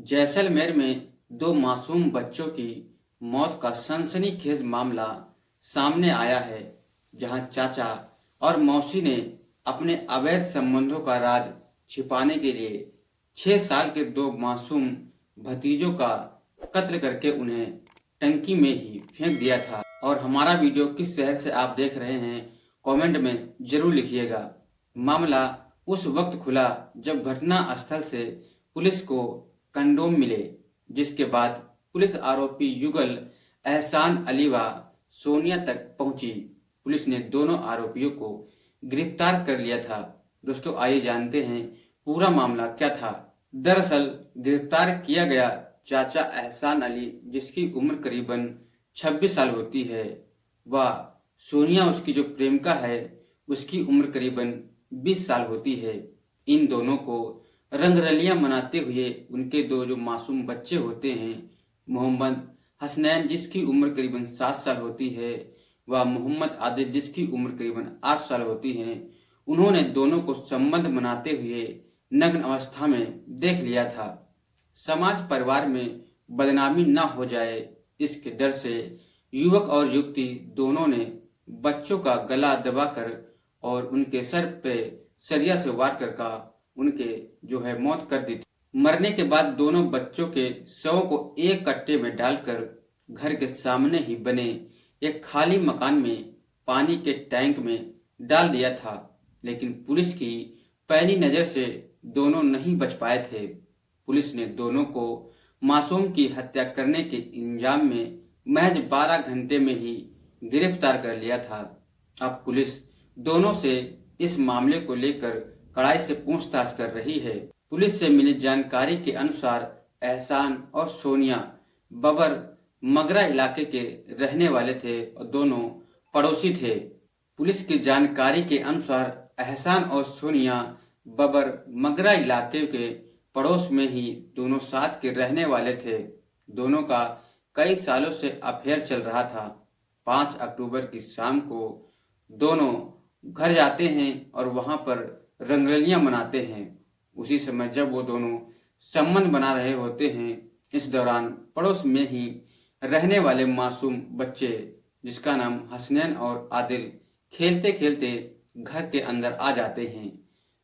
जैसलमेर में दो मासूम बच्चों की मौत का सनसनीखेज मामला सामने आया है, जहां चाचा और मौसी ने अपने अवैध संबंधों का राज छिपाने के लिए 6 साल के दो मासूम भतीजों का कत्ल करके उन्हें टंकी में ही फेंक दिया था। और हमारा वीडियो किस शहर से आप देख रहे हैं, कमेंट में जरूर लिखिएगा। मामला उस वक्त खुला जब घटना स्थल से पुलिस को कंडोम मिले, जिसके बाद पुलिस आरोपी युगल, एहसान अली व सोनिया तक पहुंची। पुलिस ने दोनों आरोपियों को गिरफ्तार कर लिया था। दोस्तों, आइए जानते हैं पूरा मामला क्या था। दरअसल गिरफ्तार किया गया चाचा एहसान अली, जिसकी उम्र करीबन 26 साल होती है, व सोनिया उसकी जो प्रेमिका है उसकी उम्र करीबन 20 साल होती है। इन दोनों को रंगरलियां मनाते हुए उनके दो जो मासूम बच्चे होते हैं, मोहम्मद हसनैन जिसकी उम्र करीबन 7 साल होती है व मोहम्मद आदिल जिसकी उम्र करीबन 8 साल होती है, उन्होंने दोनों को संबंध मनाते हुए नग्न अवस्था में देख लिया था। समाज परिवार में बदनामी न हो जाए, इसके डर से युवक और युवती दोनों ने बच्चों का गला दबाकर और उनके सर पे सरिया से वार कर उनके जो है मौत कर दी थी। मरने के बाद दोनों बच्चों के शवों को एक कट्टे में डालकर घर के सामने ही बने एक खाली मकान में पानी के टैंक में डाल दिया था। लेकिन पुलिस की पैनी नजर से दोनों नहीं बच पाए थे। पुलिस ने दोनों को मासूम की हत्या करने के इल्जाम में महज 12 घंटे में ही गिरफ्तार कर लिया था। अब पुलिस दोनों से इस मामले को लेकर कड़ाई से पूछताछ कर रही है। पुलिस से मिली जानकारी के अनुसार एहसान और सोनिया बबर मगरा इलाके के रहने वाले थे और दोनों पड़ोसी थे। पुलिस की जानकारी के अनुसार एहसान और सोनिया बबर मगरा इलाके के पड़ोस में ही दोनों साथ के रहने वाले थे। दोनों का कई सालों से अफेयर चल रहा था। 5 अक्टूबर की शाम को दोनों घर जाते हैं और वहां पर रंगरलियां मनाते हैं। उसी समय जब वो दोनों संबंध बना रहे होते हैं, इस दौरान पड़ोस में ही रहने वाले मासूम बच्चे जिसका नाम हसनैन और आदिल खेलते खेलते घर के अंदर आ जाते हैं।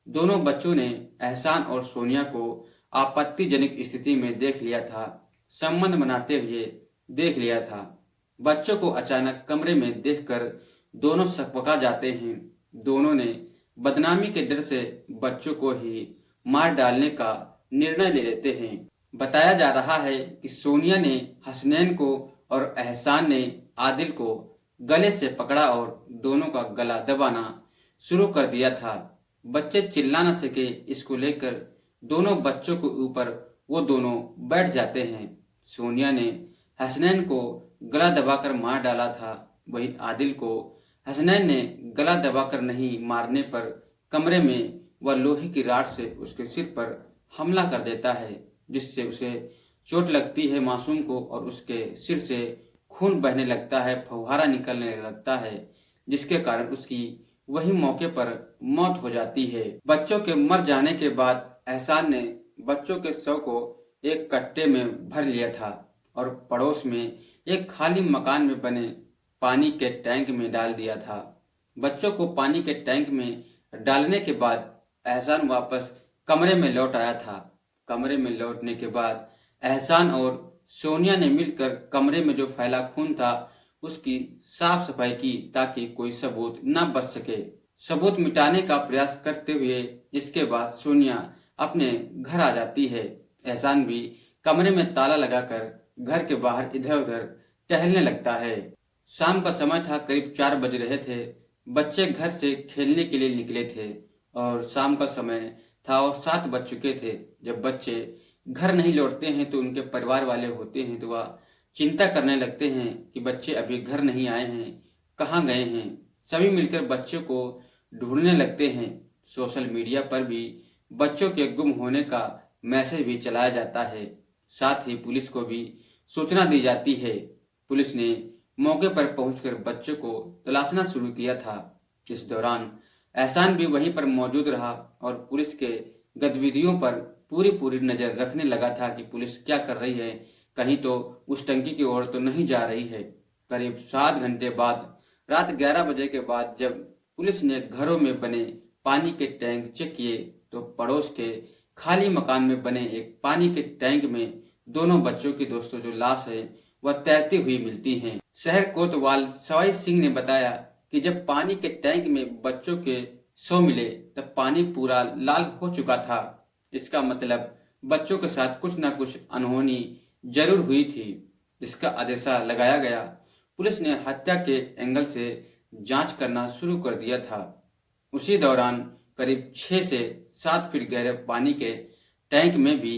दोनों बच्चों ने एहसान और सोनिया को आपत्तिजनक स्थिति में देख लिया था, संबंध बनाते हुए देख लिया था। बच्चों को अचानक कमरे में देखकर दोनों सकपका जाते हैं। दोनों ने बदनामी के डर से बच्चों को ही मार डालने का निर्णय ले लेते हैं। बताया जा रहा है कि सोनिया ने हसनैन को और एहसान ने आदिल को गले से पकड़ा और दोनों का गला दबाना शुरू कर दिया था। बच्चे चिल्ला न सके, इसको लेकर दोनों बच्चों के ऊपर वो दोनों बैठ जाते हैं। सोनिया ने हसनैन को गला दबाकर मार डाला था, वही आदिल को हसनैन ने गला दबाकर नहीं मारने पर कमरे में वह लोहे की राड से उसके सिर पर हमला कर देता है, जिससे उसे चोट लगती है मासूम को और उसके सिर से खून बहने लगता है, फव्वारा निकलने लगता है, जिसके कारण उसकी वही मौके पर मौत हो जाती है। बच्चों के मर जाने के बाद एहसान ने बच्चों के शव को एक कट्टे में भर लिया था और पड़ोस में एक खाली मकान में बने पानी के टैंक में डाल दिया था। बच्चों को पानी के टैंक में डालने के बाद एहसान वापस कमरे में लौट आया था। कमरे में लौटने के बाद एहसान और सोनिया ने मिलकर कमरे में जो फैला खून था उसकी साफ सफाई की, ताकि कोई सबूत न बच सके। सबूत मिटाने का प्रयास करते हुए इसके बाद सोनिया अपने घर आ जाती है। एहसान भी कमरे में ताला लगाकर घर के बाहर इधर उधर टहलने लगता है। शाम का समय था, करीब 4 बज रहे थे। बच्चे घर से खेलने के लिए निकले थे और शाम का समय था और 7 बज चुके थे। जब बच्चे घर नहीं लौटते हैं तो उनके परिवार वाले होते हैं तो वह चिंता करने लगते हैं कि बच्चे अभी घर नहीं आए हैं, कहाँ गए हैं। सभी मिलकर बच्चों को ढूंढने लगते हैं। सोशल मीडिया पर भी बच्चों के गुम होने का मैसेज भी चलाया जाता है। साथ ही पुलिस को भी सूचना दी जाती है। पुलिस ने मौके पर पहुंचकर बच्चों को तलाशना शुरू किया था। इस दौरान एहसान भी वहीं पर मौजूद रहा और पुलिस के गतिविधियों पर पूरी पूरी नजर रखने लगा था कि पुलिस क्या कर रही है, कहीं तो उस टंकी की ओर तो नहीं जा रही है। करीब 7 घंटे बाद, रात 11 बजे के बाद, जब पुलिस ने घरों में बने पानी के टैंक चेक किए तो पड़ोस के खाली मकान में बने एक पानी के टैंक में दोनों बच्चों की दोस्तों जो लाश है वह तैरती हुई मिलती हैं। शहर कोतवाल सवाई सिंह ने बताया कि जब पानी के टैंक में बच्चों के शव मिले तब पानी पूरा लाल हो चुका था। इसका मतलब बच्चों के साथ कुछ न कुछ अनहोनी जरूर हुई थी। इसका अंदेशा लगाया गया। पुलिस ने हत्या के एंगल से जांच करना शुरू कर दिया था। उसी दौरान करीब 6 से 7 फीट गहरे पानी के टैंक में भी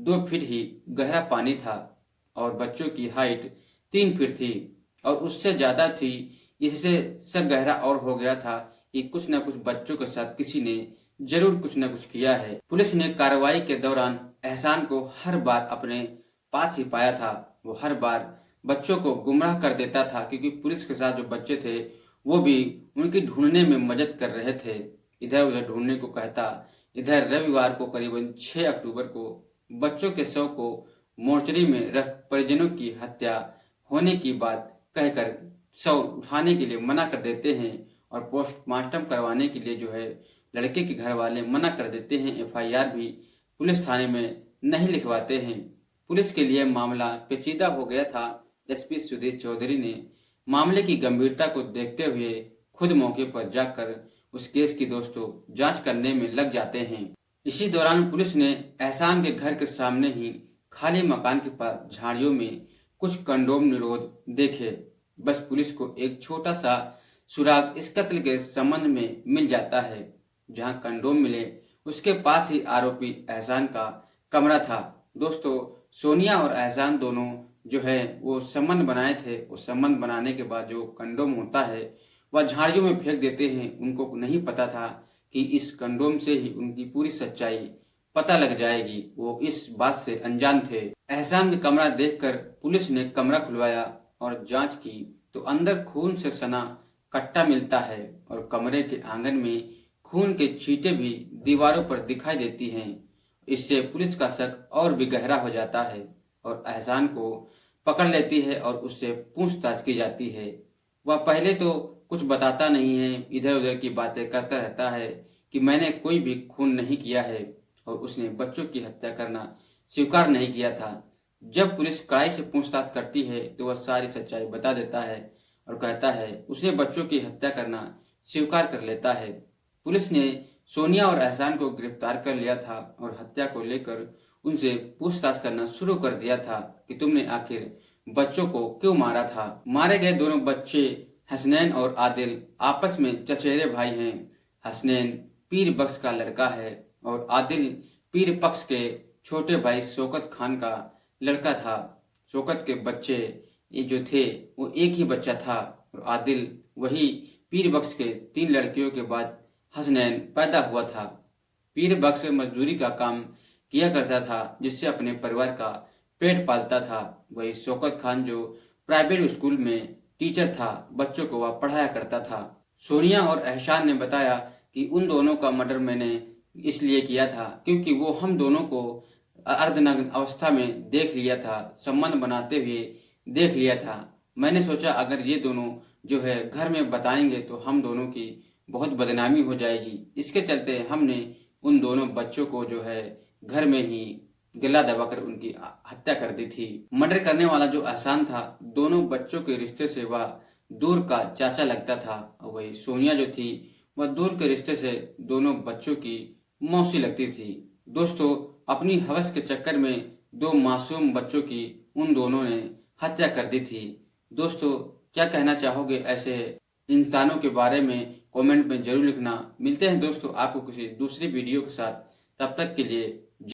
2 फीट ही गहरा पानी था और बच्चों की हाइट 3 फीट थी और उससे ज्यादा थी। इससे शक गहरा और हो गया था कि कुछ न कुछ बच्चों के साथ किसी ने जरूर कुछ न कुछ किया है। पुलिस ने कार्रवाई के दौरान एहसान को हर बार अपने पास ही पाया था। वो हर बार बच्चों को गुमराह कर देता था क्योंकि पुलिस के साथ जो बच्चे थे वो भी उनकी ढूंढने में मदद कर रहे थे, इधर उधर ढूंढने को कहता। इधर रविवार को करीबन 6 अक्टूबर को बच्चों के शव को मोर्चरी में रख परिजनों की हत्या होने की बात कहकर शव उठाने के लिए मना कर देते हैं और पोस्टमार्टम करवाने के लिए जो है लड़के के घर वाले मना कर देते हैं। एफआईआर भी पुलिस थाने में नहीं लिखवाते हैं। पुलिस के लिए मामला पेचीदा हो गया था। एसपी सुधीर चौधरी ने मामले की गंभीरता को देखते हुए खुद मौके पर जाकर उस केस की दोस्तों जांच करने में लग जाते हैं। इसी दौरान पुलिस ने एहसान के घर के सामने ही खाली मकान के पास झाड़ियों में कुछ कंडोम निरोध देखे। बस पुलिस को एक छोटा सा सुराग इस कत्ल के संबंध में मिल जाता है। जहां कंडोम मिले उसके पास ही आरोपी एहसान का कमरा था। दोस्तों, सोनिया और एहसान दोनों जो है वो संबंध बनाए थे। वो संबंध बनाने के बाद जो कंडोम होता है वह झाड़ियों में फेंक देते हैं। उनको नहीं पता था कि इस कंडोम से ही उनकी पूरी सच्चाई पता लग जाएगी। वो इस बात से अनजान थे। एहसान का कमरा देखकर पुलिस ने कमरा खुलवाया और जांच की तो अंदर खून से सना कट्टा मिलता है और कमरे के आंगन में खून के छींटे भी दीवारों पर दिखाई देती हैं। इससे पुलिस का शक और भी गहरा हो जाता है और एहसान को पकड़ लेती है और उससे पूछताछ की जाती है। वह पहले तो कुछ बताता नहीं है, इधर उधर की बातें करता रहता है कि मैंने कोई भी खून नहीं किया है और उसने बच्चों की हत्या करना स्वीकार नहीं किया था। जब पुलिस कड़ाई से पूछताछ करती है तो वह सारी सच्चाई बता देता है और कहता है उसने बच्चों की हत्या करना स्वीकार कर लेता है। पुलिस ने सोनिया और एहसान को गिरफ्तार कर लिया था और हत्या को लेकर उनसे पूछताछ करना शुरू कर दिया था कि तुमने आखिर बच्चों को क्यों मारा था। मारे गए दोनों बच्चे हसनैन और आदिल आपस में चचेरे भाई हैं। हसनैन पीर बख्श का लड़का है और आदिल पीर पक्ष के छोटे भाई शौकत खान का लड़का था। शौकत के बच्चे ये जो थे वो एक ही बच्चा था और आदिल वही पीर बख्श के 3 लड़कियों के बाद हसनैन पैदा हुआ था। पीर बख्श मजदूरी का काम किया करता था जिससे अपने परिवार का पेट पालता था। वही शौकत खान जो प्राइवेट स्कूल में टीचर था, बच्चों को वह पढ़ाया करता था। सोनिया और एहसान ने बताया कि उन दोनों का मर्डर मैंने इसलिए किया था क्योंकि वो हम दोनों को अर्धनग्न अवस्था में देख लिया था, संबंध बनाते हुए देख लिया था। मैंने सोचा अगर ये दोनों जो है घर में बताएंगे तो हम दोनों की बहुत बदनामी हो जाएगी। इसके चलते हमने उन दोनों बच्चों को जो है घर में ही गला दबाकर उनकी हत्या कर दी थी। मर्डर करने वाला जो एहसान था, दोनों बच्चों के रिश्ते से वह दूर का चाचा लगता था और वही सोनिया जो थी वह दूर के रिश्ते से दोनों बच्चों की मौसी लगती थी। दोस्तों, अपनी हवस के चक्कर में 2 मासूम बच्चों की उन दोनों ने हत्या कर दी थी। दोस्तों, क्या कहना चाहोगे ऐसे इंसानों के बारे में? कमेंट में जरूर लिखना। मिलते हैं दोस्तों आपको किसी दूसरी वीडियो के साथ। तब तक के लिए